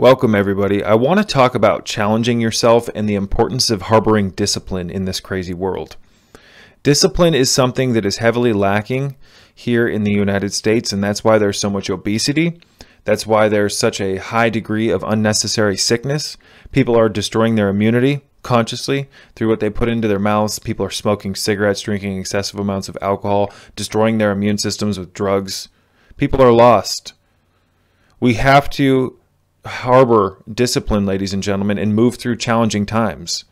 Welcome, everybody. I want to talk about challenging yourself and the importance of harboring discipline in this crazy world. Discipline is something that is heavily lacking here in the United States, and that's why there's so much obesity. That's why there's such a high degree of unnecessary sickness. People are destroying their immunity consciously through what they put into their mouths. People are smoking cigarettes, drinking excessive amounts of alcohol, destroying their immune systems with drugs. People are lost. We have to harbor discipline, ladies and gentlemen, and move through challenging times.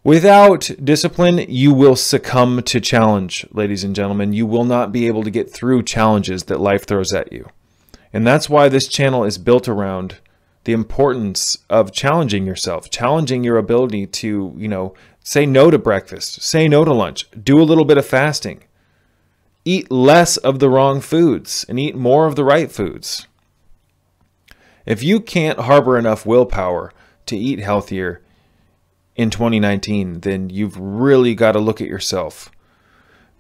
Without discipline, you will succumb to challenge, ladies and gentlemen. You will not be able to get through challenges that life throws at you. And that's why this channel is built around the importance of challenging yourself, challenging your ability to, say no to breakfast, say no to lunch, do a little bit of fasting, eat less of the wrong foods and eat more of the right foods. If you can't harbor enough willpower to eat healthier in 2019, then you've really got to look at yourself,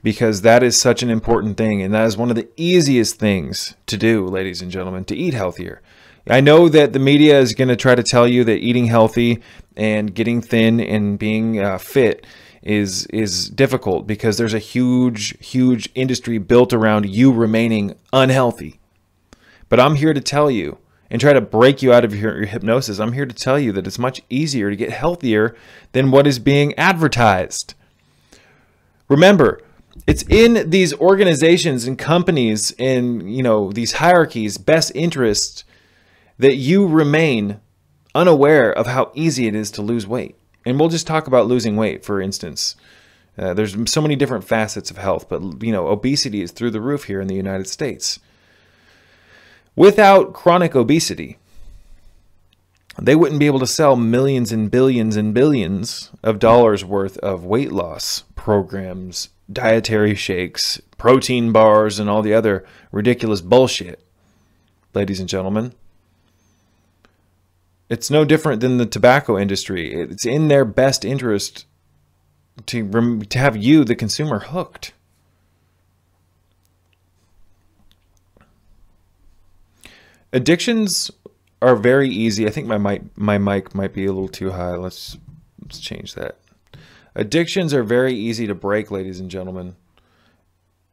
because that is such an important thing. And that is one of the easiest things to do, ladies and gentlemen, to eat healthier. I know that the media is going to try to tell you that eating healthy and getting thin and being fit is difficult, because there's a huge industry built around you remaining unhealthy. But I'm here to tell you, and try to break you out of your hypnosis. I'm here to tell you that it's much easier to get healthier than what is being advertised. Remember, it's in these organizations and companies and these hierarchies' best interests that you remain unaware of how easy it is to lose weight. And we'll just talk about losing weight, for instance. There's so many different facets of health, but obesity is through the roof here in the United States. Without chronic obesity, they wouldn't be able to sell millions and billions of dollars worth of weight loss programs, dietary shakes, protein bars, and all the other ridiculous bullshit, ladies and gentlemen. It's no different than the tobacco industry. It's in their best interest to have you, the consumer, hooked. Addictions are very easy. I think my mic might be a little too high. Let's change that. Addictions are very easy to break, ladies and gentlemen,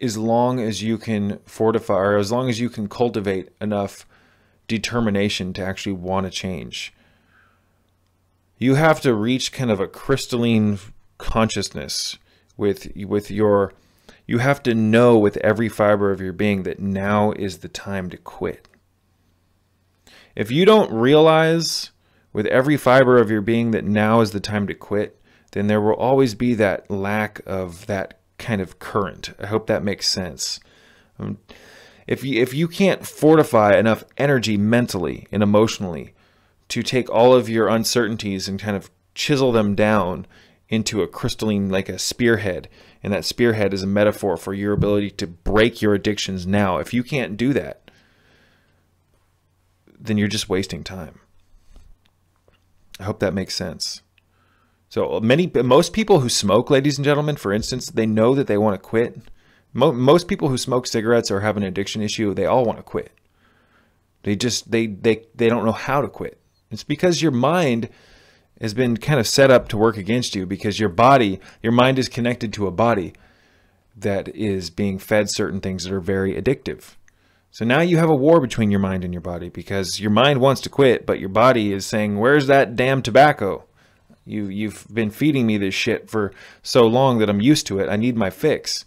as long as you can fortify, or as long as you can cultivate enough determination to actually want to change. You have to reach kind of a crystalline consciousness with your, you have to know with every fiber of your being that now is the time to quit. If you don't realize with every fiber of your being that now is the time to quit, then there will always be that lack of that kind of current. I hope that makes sense. If you can't fortify enough energy mentally and emotionally to take all of your uncertainties and kind of chisel them down into a crystalline, like a spearhead, and that spearhead is a metaphor for your ability to break your addictions now. If you can't do that, then you're just wasting time. I hope that makes sense. So most people who smoke, ladies and gentlemen, for instance, they know that they want to quit. Most people who smoke cigarettes or have an addiction issue, they all want to quit. They don't know how to quit. It's because your mind has been kind of set up to work against you, because your mind is connected to a body that is being fed certain things that are very addictive. So now you have a war between your mind and your body, because your mind wants to quit, but your body is saying, where's that damn tobacco? You've been feeding me this shit for so long that I'm used to it. I need my fix.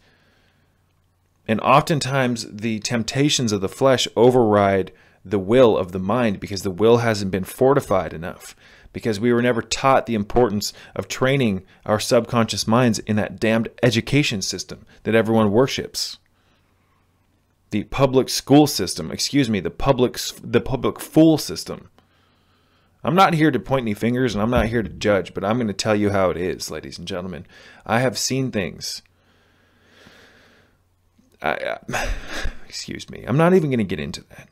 And oftentimes the temptations of the flesh override the will of the mind, because the will hasn't been fortified enough, because we were never taught the importance of training our subconscious minds in that damned education system that everyone worships. The public school system, the public fool system. I'm not here to point any fingers, and I'm not here to judge, but I'm going to tell you how it is, ladies and gentlemen. I have seen things. Excuse me. I'm not even going to get into that.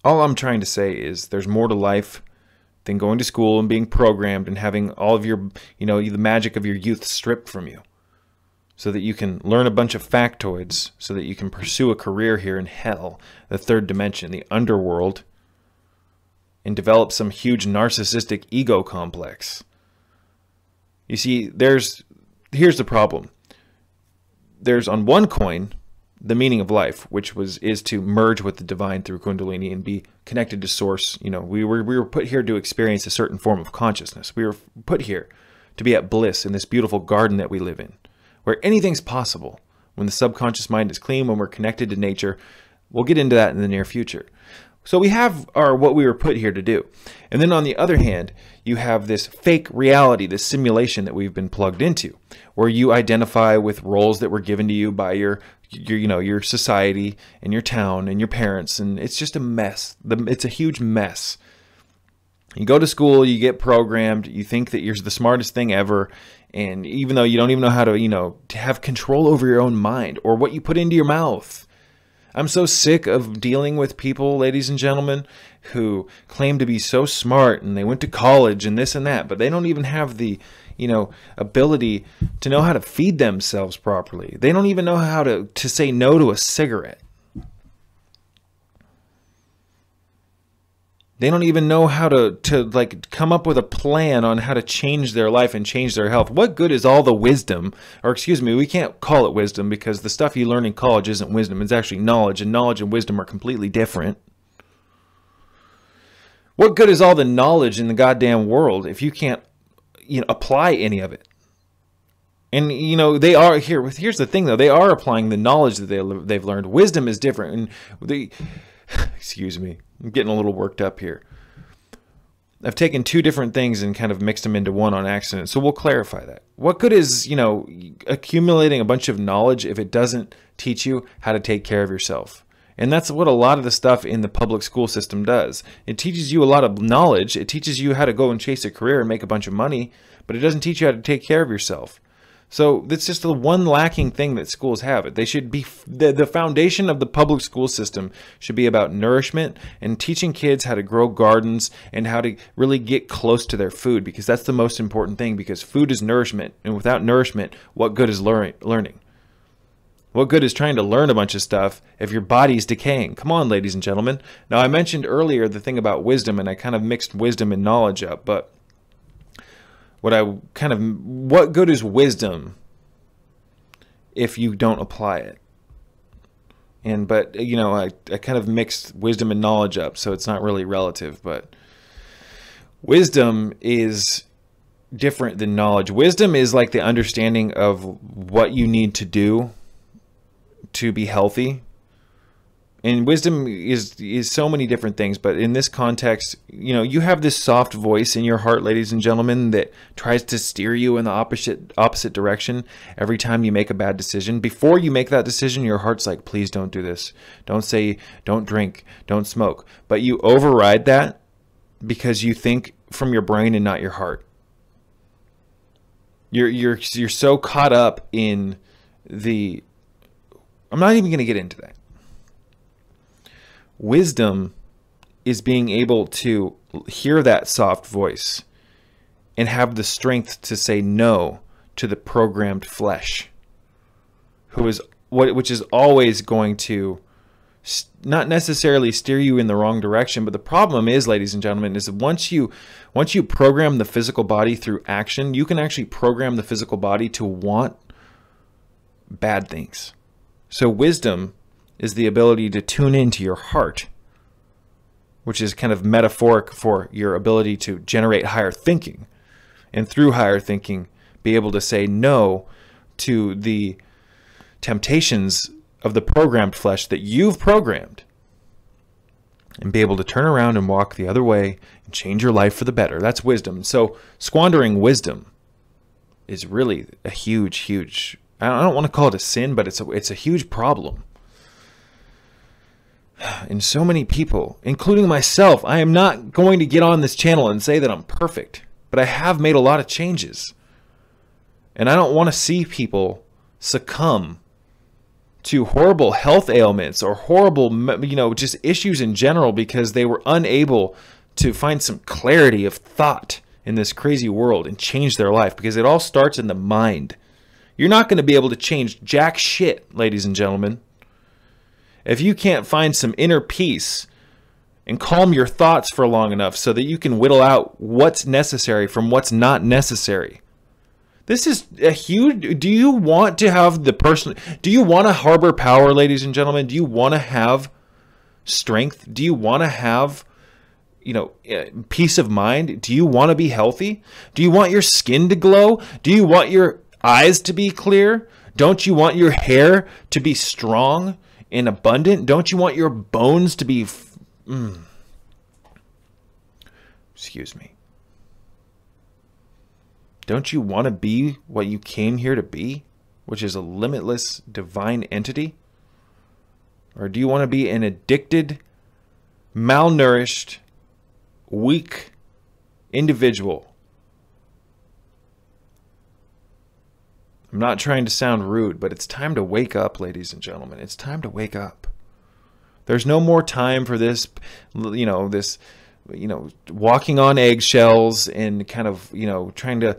All I'm trying to say is there's more to life than going to school and being programmed and having all of your, the magic of your youth stripped from you, so that you can learn a bunch of factoids, so that you can pursue a career here in hell, the third dimension, the underworld, and develop some huge narcissistic ego complex. You see, here's the problem. There's on one coin the meaning of life, which is to merge with the divine through Kundalini and be connected to source. You know, we were put here to experience a certain form of consciousness. We were put here to be at bliss in this beautiful garden that we live in, where anything's possible when the subconscious mind is clean, when we're connected to nature. We'll get into that in the near future. So we have what we were put here to do. And then on the other hand, you have this fake reality, this simulation that we've been plugged into, where you identify with roles that were given to you by your society and your town and your parents. And it's just a mess. It's a huge mess. You go to school, you get programmed, you think that you're the smartest thing ever. And even though you don't even know how to have control over your own mind or what you put into your mouth. I'm so sick of dealing with people, ladies and gentlemen, who claim to be so smart and they went to college and this and that, but they don't even have the, ability to know how to feed themselves properly. They don't even know how to say no to a cigarette. They don't even know how to come up with a plan on how to change their life and change their health. What good is all the wisdom, or excuse me, we can't call it wisdom because the stuff you learn in college isn't wisdom. It's actually knowledge, and knowledge and wisdom are completely different. What good is all the knowledge in the goddamn world if you can't, apply any of it? And, they are here. Here's the thing, though. They are applying the knowledge that they've learned. Wisdom is different. And excuse me, I'm getting a little worked up here. I've taken two different things and kind of mixed them into one on accident. So we'll clarify that. What good is, accumulating a bunch of knowledge if it doesn't teach you how to take care of yourself? And that's what a lot of the stuff in the public school system does. It teaches you a lot of knowledge. It teaches you how to go and chase a career and make a bunch of money, but it doesn't teach you how to take care of yourself. So that's just the one lacking thing that schools have. They should be the foundation of the public school system should be about nourishment and teaching kids how to grow gardens and how to really get close to their food, because that's the most important thing, because food is nourishment. And without nourishment, what good is learning? What good is trying to learn a bunch of stuff if your body's decaying? Come on, ladies and gentlemen. Now, I mentioned earlier the thing about wisdom, and I kind of mixed wisdom and knowledge up, but what good is wisdom if you don't apply it? I kind of mixed wisdom and knowledge up, so it's not really relative, but wisdom is different than knowledge. Wisdom is like the understanding of what you need to do to be healthy. And wisdom is so many different things, but in this context, you have this soft voice in your heart, ladies and gentlemen, that tries to steer you in the opposite direction every time you make a bad decision. Before you make that decision, your heart's like, please don't do this. Don't drink, don't smoke. But you override that because you think from your brain and not your heart. You're so caught up in I'm not even going to get into that. Wisdom is being able to hear that soft voice and have the strength to say no to the programmed flesh, which is always going to not necessarily steer you in the wrong direction. But the problem is, ladies and gentlemen, is that once you program the physical body through action, you can actually program the physical body to want bad things. So wisdom is the ability to tune into your heart, which is kind of metaphoric for your ability to generate higher thinking. And through higher thinking, be able to say no to the temptations of the programmed flesh that you've programmed. And be able to turn around and walk the other way and change your life for the better. That's wisdom. So squandering wisdom is really a huge, I don't want to call it a sin, but it's a huge problem. And so many people, including myself, I am not going to get on this channel and say that I'm perfect, but I have made a lot of changes. And I don't want to see people succumb to horrible health ailments or horrible, just issues in general because they were unable to find some clarity of thought in this crazy world and change their life, because it all starts in the mind. You're not going to be able to change jack shit, ladies and gentlemen, if you can't find some inner peace and calm your thoughts for long enough so that you can whittle out what's necessary from what's not necessary. This is a huge, do you want to have do you want to harbor power, ladies and gentlemen? Do you want to have strength? Do you want to have, peace of mind? Do you want to be healthy? Do you want your skin to glow? Do you want your eyes to be clear? Don't you want your hair to be strong and abundant? Don't you want your bones to be, excuse me. Don't you want to be what you came here to be, which is a limitless divine entity? Or do you want to be an addicted, malnourished, weak individual? I'm not trying to sound rude, but it's time to wake up, ladies and gentlemen. It's time to wake up. There's no more time for this, walking on eggshells and kind of, trying to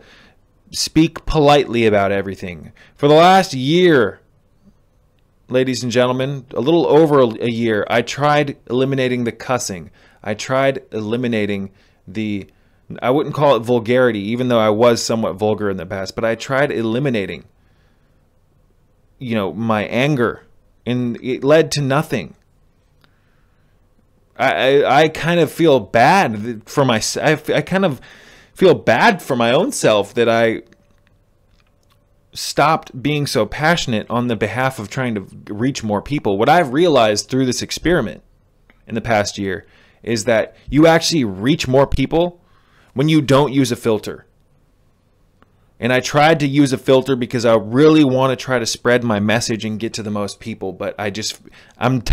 speak politely about everything. For the last year, ladies and gentlemen, a little over a year, I tried eliminating the cussing. I tried eliminating I wouldn't call it vulgarity, even though I was somewhat vulgar in the past, but I tried eliminating, my anger, and it led to nothing. I kind of feel bad for myself. I kind of feel bad for my own self that I stopped being so passionate on the behalf of trying to reach more people. What I've realized through this experiment in the past year is that you actually reach more people when you don't use a filter. And I tried to use a filter because I really want to try to spread my message and get to the most people, but I don't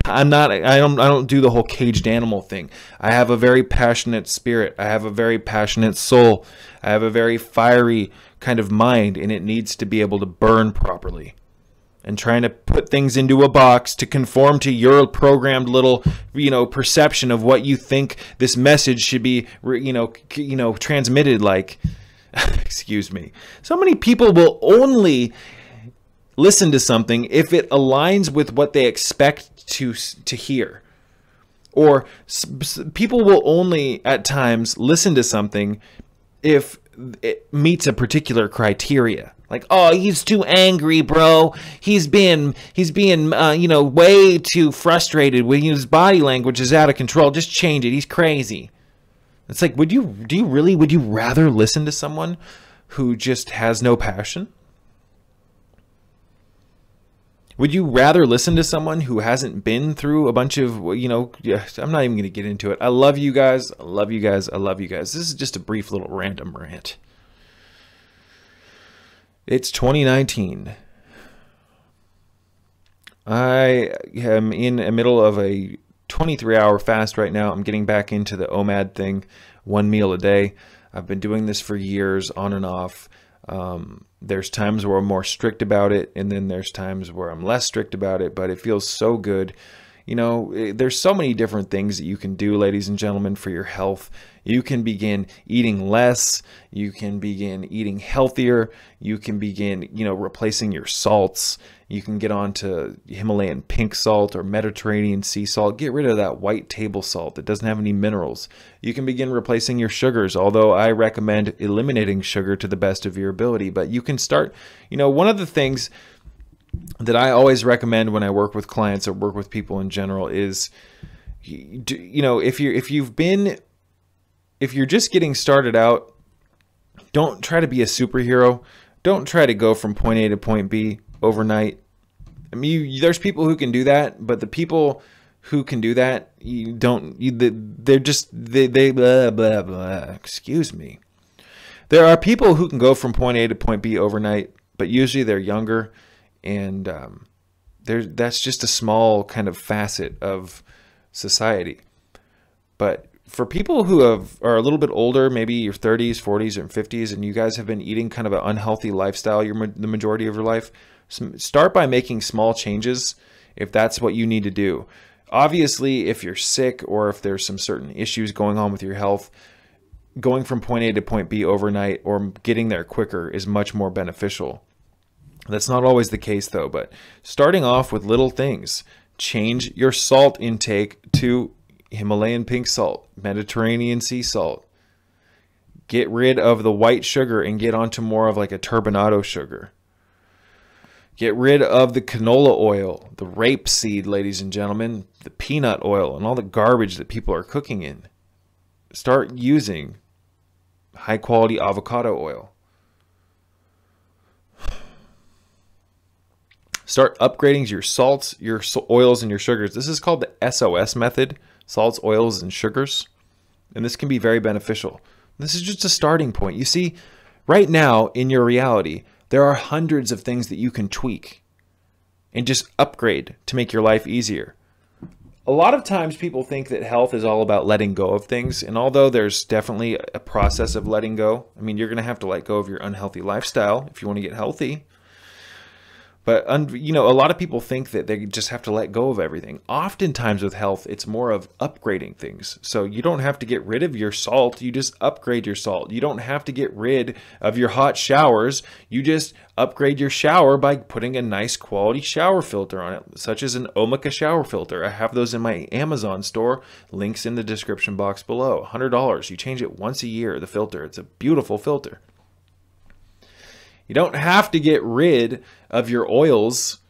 do the whole caged animal thing. I have a very passionate spirit. I have a very passionate soul. I have a very fiery kind of mind, and it needs to be able to burn properly. And trying to put things into a box to conform to your programmed little, perception of what you think this message should be, transmitted like. Excuse me. So many people will only listen to something if it aligns with what they expect to hear. Or people will only at times listen to something if it meets a particular criteria. Like, oh, he's too angry, bro. He's being way too frustrated when his body language is out of control. Just change it. He's crazy. It's like, would you rather listen to someone who just has no passion? Would you rather listen to someone who hasn't been through a bunch of, I'm not even going to get into it. I love you guys. I love you guys. I love you guys. This is just a brief little random rant. It's 2019. I am in the middle of a 23-hour fast right now. I'm getting back into the OMAD thing, 1 meal a day. I've been doing this for years, on and off. There's times where I'm more strict about it, and then there's times where I'm less strict about it, but it feels so good. There's so many different things that you can do, ladies and gentlemen, for your health. You can begin eating less. You can begin eating healthier. You can begin, replacing your salts. You can get on to Himalayan pink salt or Mediterranean sea salt. Get rid of that white table salt that doesn't have any minerals. You can begin replacing your sugars, although I recommend eliminating sugar to the best of your ability. But you can start, one of the things that I always recommend when I work with clients or work with people in general is, if you're just getting started out, don't try to be a superhero. Don't try to go from point A to point B overnight. I mean, there's people who can do that, but the people who can do that, they're just blah, blah, blah. Excuse me. There are people who can go from point A to point B overnight, but usually they're younger. And that's just a small kind of facet of society. But for people who are a little bit older, maybe your 30s, 40s, or 50s, and you guys have been eating kind of an unhealthy lifestyle the majority of your life, start by making small changes if that's what you need to do. Obviously, if you're sick or if there's some certain issues going on with your health, going from point A to point B overnight or getting there quicker is much more beneficial. That's not always the case though, but starting off with little things. Change your salt intake to Himalayan pink salt, Mediterranean sea salt. Get rid of the white sugar and get onto more of like a turbinado sugar. Get rid of the canola oil, the rapeseed, ladies and gentlemen, the peanut oil, and all the garbage that people are cooking in. Start using high quality avocado oil. Start upgrading your salts, your oils, and your sugars. This is called the SOS method, salts, oils, and sugars. And this can be very beneficial. This is just a starting point. You see, right now in your reality, there are hundreds of things that you can tweak and just upgrade to make your life easier. A lot of times people think that health is all about letting go of things. And although there's definitely a process of letting go, I mean, you're going to have to let go of your unhealthy lifestyle if you want to get healthy. But, you know, a lot of people think that they just have to let go of everything. Oftentimes with health, it's more of upgrading things. So you don't have to get rid of your salt. You just upgrade your salt. You don't have to get rid of your hot showers. You just upgrade your shower by putting a nice quality shower filter on it, such as an Omica shower filter. I have those in my Amazon store. Links in the description box below. $100. You change it once a year, the filter. It's a beautiful filter. You don't have to get rid of your oils,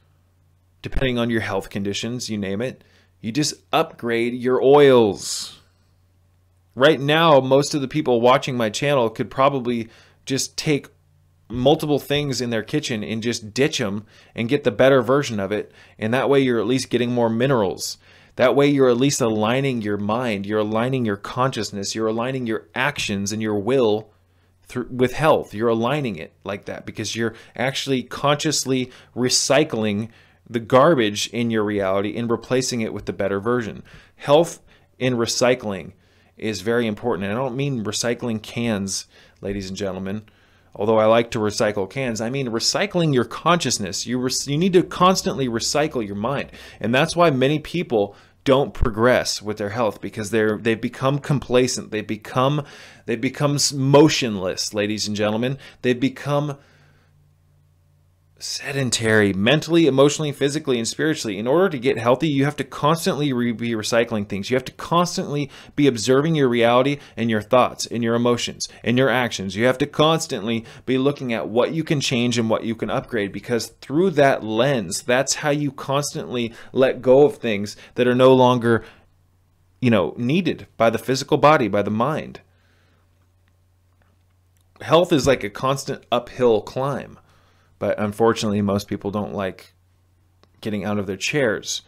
depending on your health conditions, you name it. You just upgrade your oils. Right now, most of the people watching my channel could probably just take multiple things in their kitchen and just ditch them and get the better version of it. And that way you're at least getting more minerals. That way you're at least aligning your mind, you're aligning your consciousness, you're aligning your actions and your will with health. You're aligning it like that because you're actually consciously recycling the garbage in your reality and replacing it with the better version. Health in recycling is very important. And I don't mean recycling cans, ladies and gentlemen. Although I like to recycle cans, I mean recycling your consciousness. You need to constantly recycle your mind. And that's why many people don't progress with their health, because they've become complacent. They've become motionless, ladies and gentlemen. They've become sedentary, mentally, emotionally, physically, and spiritually. In order to get healthy, you have to constantly be recycling things. You have to constantly be observing your reality and your thoughts and your emotions and your actions. You have to constantly be looking at what you can change and what you can upgrade, because through that lens, that's how you constantly let go of things that are no longer, you know, needed by the physical body, by the mind. Health is like a constant uphill climb. But unfortunately, most people don't like getting out of their chairs.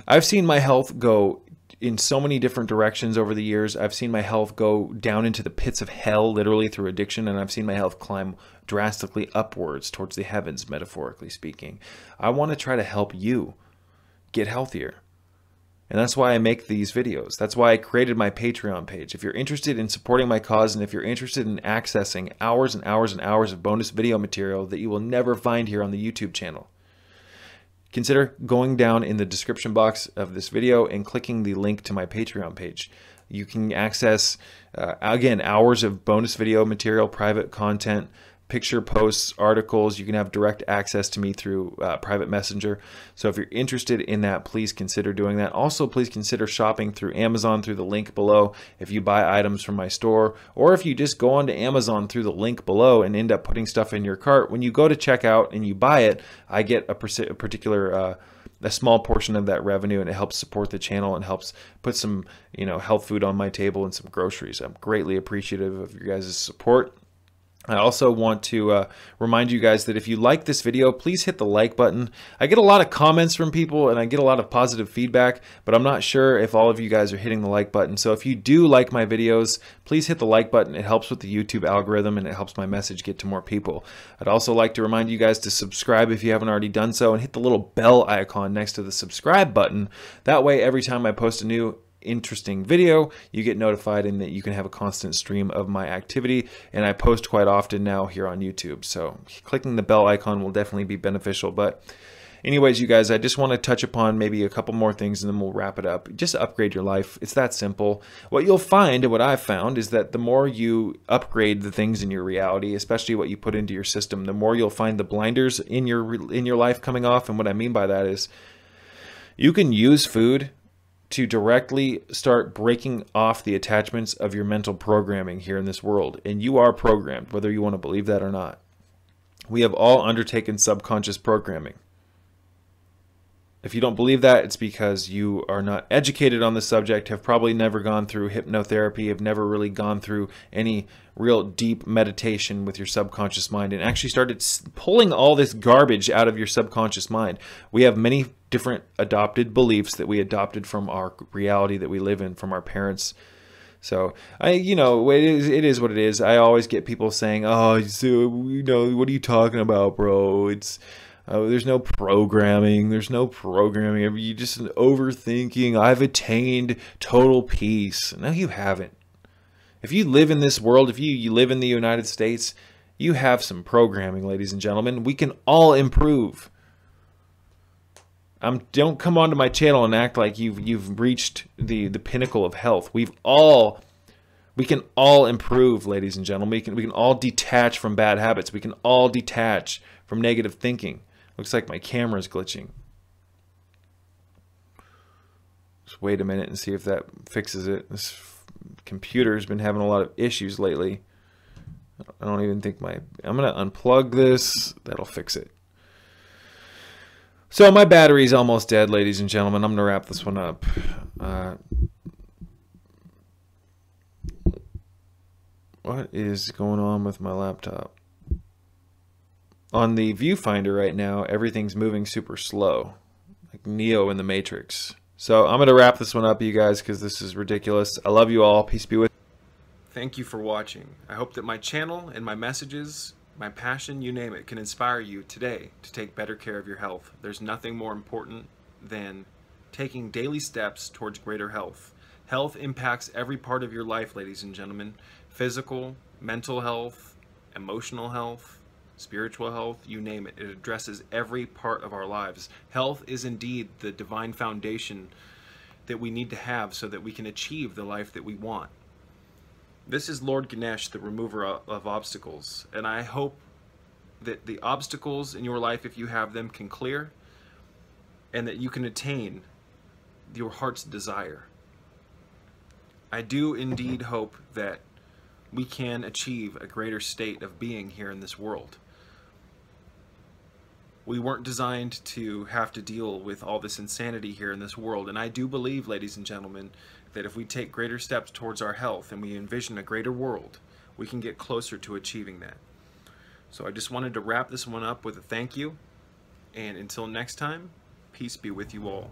I've seen my health go in so many different directions over the years. I've seen my health go down into the pits of hell, literally through addiction, and I've seen my health climb drastically upwards towards the heavens, metaphorically speaking. I want to try to help you get healthier. And that's why I make these videos. That's why I created my Patreon page. If you're interested in supporting my cause, and if you're interested in accessing hours and hours and hours of bonus video material that you will never find here on the YouTube channel, consider going down in the description box of this video and clicking the link to my Patreon page. You can access, again, hours of bonus video material, private content, picture posts, articles. You can have direct access to me through private messenger. So if you're interested in that, please consider doing that. Also, please consider shopping through Amazon through the link below if you buy items from my store, or if you just go onto Amazon through the link below and end up putting stuff in your cart. When you go to checkout and you buy it, I get a particular a small portion of that revenue, and it helps support the channel and helps put some, you know, health food on my table and some groceries. I'm greatly appreciative of your guys' support. I also want to remind you guys that if you like this video, please hit the like button. I get a lot of comments from people and I get a lot of positive feedback, but I'm not sure if all of you guys are hitting the like button. So if you do like my videos, please hit the like button. It helps with the YouTube algorithm and it helps my message get to more people. I'd also like to remind you guys to subscribe if you haven't already done so, and hit the little bell icon next to the subscribe button. That way, every time I post a new interesting video, you get notified, and that you can have a constant stream of my activity. And I post quite often now here on YouTube, so clicking the bell icon will definitely be beneficial. But Anyways, you guys, I just want to touch upon maybe a couple more things and then we'll wrap it up. Just upgrade your life. It's that simple. What you'll find, and what I've found, is that the more you upgrade the things in your reality, especially what you put into your system, the more you'll find the blinders in your life coming off. And what I mean by that is you can use food to directly start breaking off the attachments of your mental programming here in this world. And you are programmed, whether you want to believe that or not. We have all undertaken subconscious programming. If you don't believe that, it's because you are not educated on the subject, have probably never gone through hypnotherapy, have never really gone through any real deep meditation with your subconscious mind and actually started pulling all this garbage out of your subconscious mind. We have many different adopted beliefs that we adopted from our reality that we live in, from our parents. So it is what it is. I always get people saying, "Oh, so, what are you talking about, bro? There's no programming. There's no programming. You just overthinking. I've attained total peace." No, you haven't. If you live in this world, if you live in the United States, you have some programming, ladies and gentlemen. We can all improve. Don't come onto my channel and act like you've reached the pinnacle of health. We can all improve, ladies and gentlemen. We can all detach from bad habits. We can all detach from negative thinking. Looks like my camera's glitching. Just wait a minute and see if that fixes it. This computer's been having a lot of issues lately. I don't even think I'm going to unplug this. That'll fix it. So my battery's almost dead, ladies and gentlemen. I'm going to wrap this one up. What is going on with my laptop? On the viewfinder right now, everything's moving super slow, like Neo in the Matrix. So I'm going to wrap this one up, you guys, because this is ridiculous. I love you all. Peace be with you. Thank you for watching. I hope that my channel and my messages, my passion, you name it, can inspire you today to take better care of your health. There's nothing more important than taking daily steps towards greater health. Health impacts every part of your life, ladies and gentlemen. Physical, mental health, emotional health, spiritual health, you name it. It addresses every part of our lives. Health is indeed the divine foundation that we need to have so that we can achieve the life that we want. This is Lord Ganesh, the remover of obstacles, and I hope that the obstacles in your life, if you have them, can clear and that you can attain your heart's desire. I do indeed hope that we can achieve a greater state of being here in this world. We weren't designed to have to deal with all this insanity here in this world, and I do believe, ladies and gentlemen, that if we take greater steps towards our health and we envision a greater world, we can get closer to achieving that. So I just wanted to wrap this one up with a thank you, and until next time, peace be with you all.